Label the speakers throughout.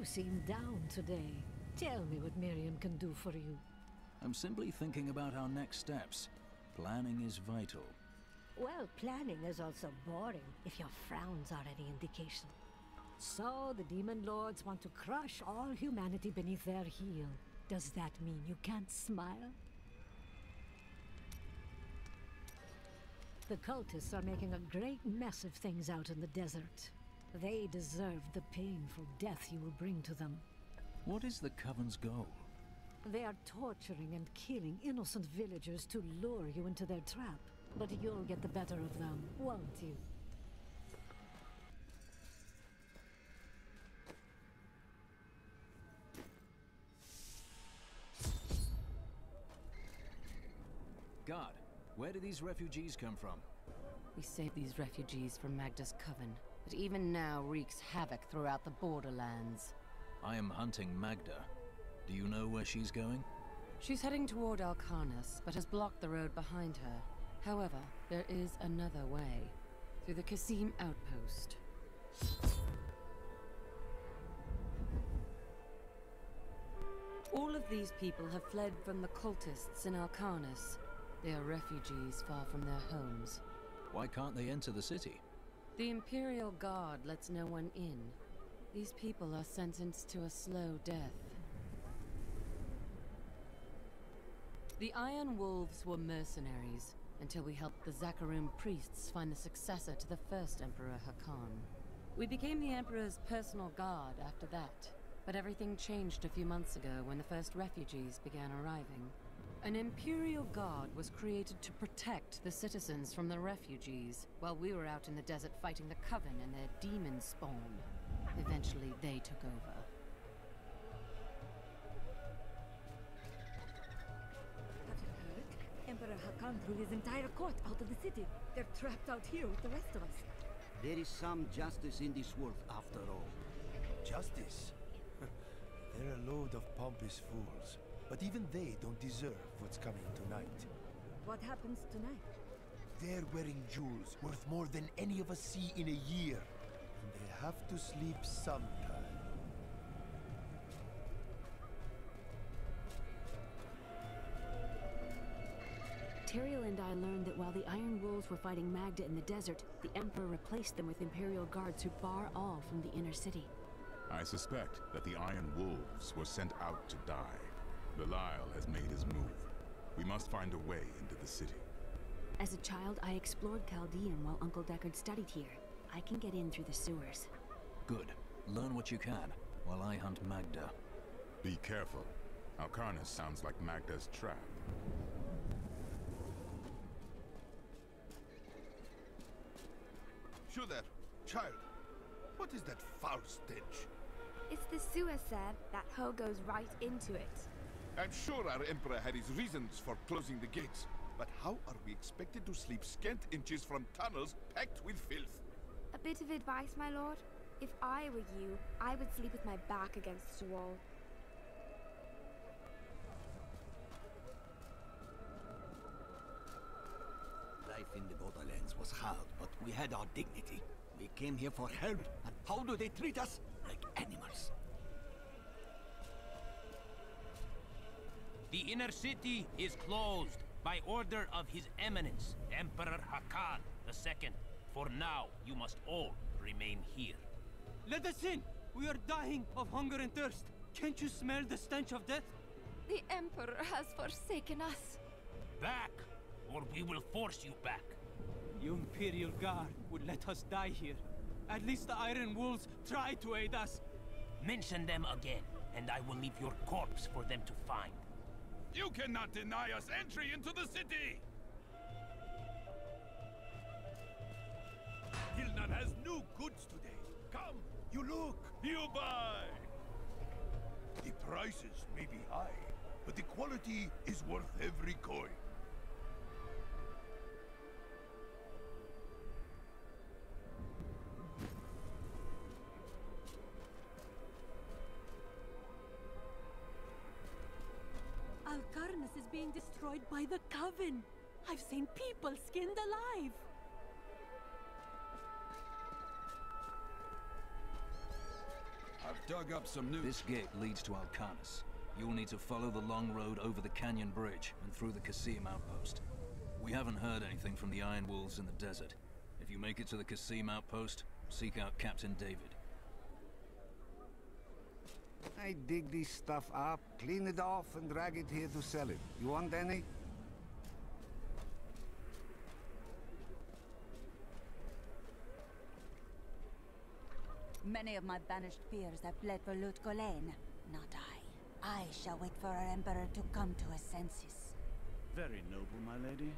Speaker 1: You seem down today. Tell me what Miriam can do for you.
Speaker 2: I'm simply thinking about our next steps. Planning is vital.
Speaker 1: Well, planning is also boring, if your frowns are any indication. So, the Demon Lords want to crush all humanity beneath their heel. Does that mean you can't smile? The cultists are making a great mess of things out in the desert. They deserve the painful death you will bring to them.
Speaker 2: What is the Coven's goal?
Speaker 1: They are torturing and killing innocent villagers to lure you into their trap. But you'll get the better of them, won't you?
Speaker 2: God, where do these refugees come from?
Speaker 3: We saved these refugees from Magda's coven, but even now wreaks havoc throughout the borderlands.
Speaker 2: I am hunting Magda. Do you know where she's going?
Speaker 3: She's heading toward Alcarnus, but has blocked the road behind her. However, there is another way. Through the Kasim outpost. All of these people have fled from the cultists in Alcarnus. They are refugees far from their homes.
Speaker 2: Why can't they enter the city?
Speaker 3: The Imperial Guard lets no one in. These people are sentenced to a slow death. The Iron Wolves were mercenaries, until we helped the Zakarum priests find the successor to the first Emperor Hakan. We became the Emperor's personal guard after that, but everything changed a few months ago when the first refugees began arriving. An Imperial Guard was created to protect the citizens from the refugees, while we were out in the desert fighting the Coven and their demon spawn. Eventually, they took over.
Speaker 4: Have you heard? Emperor Hakan threw his entire court out of the city. They're trapped out here with the rest of us.
Speaker 5: There is some justice in this world, after all.
Speaker 6: Justice? They're a load of pompous fools. But even they don't deserve what's coming tonight.
Speaker 4: What happens tonight?
Speaker 6: They're wearing jewels worth more than any of us see in a year. And they have to sleep sometime.
Speaker 7: Teriel and I learned that while the Iron Wolves were fighting Magda in the desert, the Emperor replaced them with Imperial guards who bar all from the inner city.
Speaker 8: I suspect that the Iron Wolves were sent out to die. Belial has made his move. We must find a way into the city.
Speaker 7: As a child, I explored Chaldean while Uncle Deckard studied here. I can get in through the sewers.
Speaker 2: Good. Learn what you can, while I hunt Magda.
Speaker 8: Be careful. Alcarnus sounds like Magda's trap.
Speaker 9: Shoot there, child. What is that foul stench?
Speaker 10: It's the sewer, sir. That hole goes right into it.
Speaker 9: I'm sure our Emperor had his reasons for closing the gates. But how are we expected to sleep scant inches from tunnels packed with filth?
Speaker 10: A bit of advice, my lord. If I were you, I would sleep with my back against the wall.
Speaker 5: Life in the borderlands was hard, but we had our dignity. We came here for help, and how do they treat us? Like animals.
Speaker 11: The inner city is closed by order of His Eminence, Emperor Hakan II. For now, you must all remain here.
Speaker 12: Let us in! We are dying of hunger and thirst. Can't you smell the stench of death?
Speaker 10: The Emperor has forsaken us.
Speaker 11: Back, or we will force you back.
Speaker 12: The Imperial Guard would let us die here. At least the Iron Wolves tried to aid us.
Speaker 11: Mention them again, and I will leave your corpse for them to find.
Speaker 9: You cannot deny us entry into the city! Gilnan has new goods today. Come, you look, you buy! The prices may be high, but the quality is worth every coin.
Speaker 4: Alcarnus is being destroyed by the Coven. I've seen people skinned alive.
Speaker 9: I've dug up some new...
Speaker 2: This gate leads to Alcanus. You'll need to follow the long road over the canyon bridge and through the Kasim outpost. We haven't heard anything from the Iron Wolves in the desert. If you make it to the Kasim outpost, seek out Captain David.
Speaker 13: I dig this stuff up, clean it off, and drag it here to sell it. You want any?
Speaker 14: Many of my banished peers have fled for Lut Gholein. Not I. I shall wait for our Emperor to come to his senses.
Speaker 15: Very noble, my lady.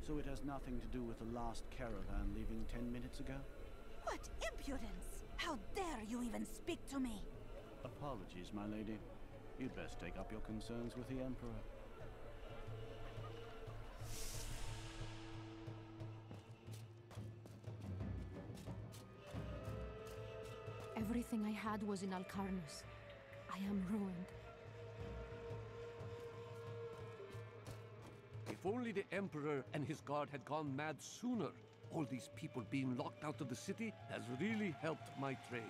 Speaker 15: So it has nothing to do with the last caravan leaving 10 minutes ago?
Speaker 14: What impudence! How dare you even speak to me?
Speaker 15: Apologies, my lady. You'd best take up your concerns with the Emperor.
Speaker 7: Everything I had was in Alcarnus. I am ruined.
Speaker 16: If only the Emperor and his guard had gone mad sooner. All these people being locked out of the city has really helped my trade.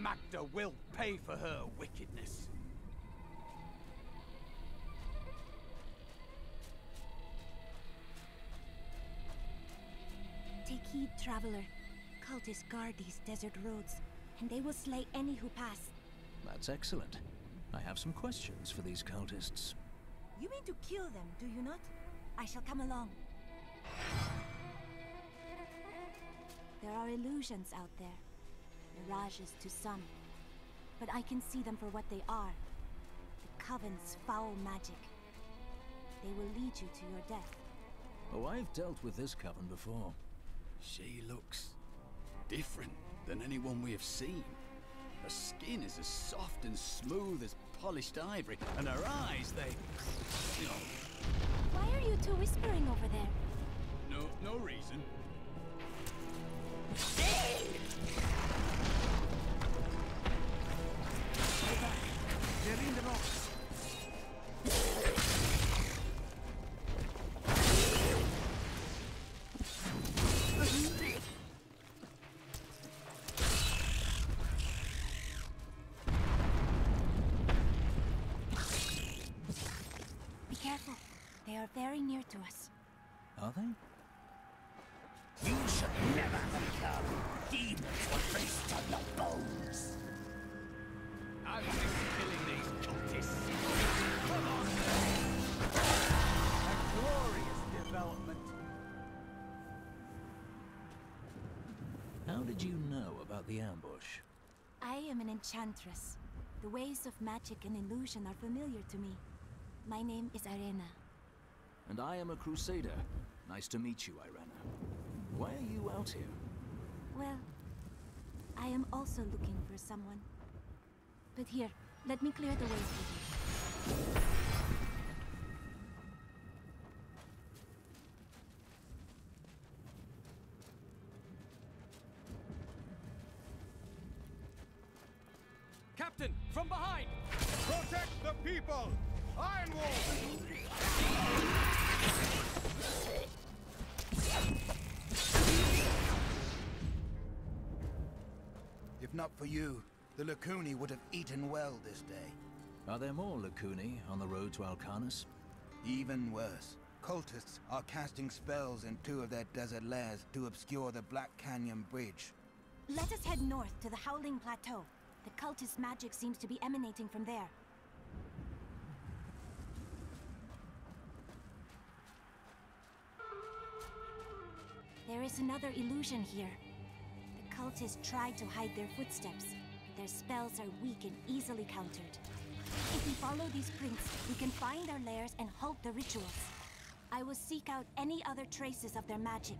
Speaker 12: Magda will pay for her wickedness.
Speaker 14: Take heed, traveler. Cultists guard these desert roads, and they will slay any who pass.
Speaker 2: That's excellent. I have some questions for these cultists.
Speaker 14: You mean to kill them, do you not? I shall come along. There are illusions out there. Mirages to some. But I can see them for what they are. The Coven's foul magic. They will lead you to your death.
Speaker 2: Oh, I've dealt with this coven before.
Speaker 5: She looks different than anyone we have seen. Her skin is as soft and smooth as polished ivory, and her eyes, they...
Speaker 14: Why are you two whispering over there?
Speaker 5: No reason.
Speaker 13: They're in the rocks.
Speaker 14: Be careful. They are very near to us.
Speaker 2: Are they?
Speaker 5: You should never have come. Demons were based on the bones. I'm sick of killing these cultists. Come on!
Speaker 12: A glorious development.
Speaker 2: How did you know about the ambush?
Speaker 14: I am an enchantress. The ways of magic and illusion are familiar to me. My name is Irena.
Speaker 2: And I am a crusader. Nice to meet you, Irena. Why are you out here?
Speaker 14: Well, I am also looking for someone. But here, let me clear the way for you.
Speaker 12: Captain, from behind!
Speaker 9: Protect the people! Iron Wolf!
Speaker 6: If not for you, the Lacuni would have eaten well this day.
Speaker 2: Are there more Lacuni on the road to Alcanus?
Speaker 6: Even worse. Cultists are casting spells in 2 of their desert lairs to obscure the Black Canyon Bridge.
Speaker 14: Let us head north to the Howling Plateau. The cultist magic seems to be emanating from there. There is another illusion here. The cultists try to hide their footsteps, but their spells are weak and easily countered. If we follow these prints, we can find our lairs and halt the rituals. I will seek out any other traces of their magic.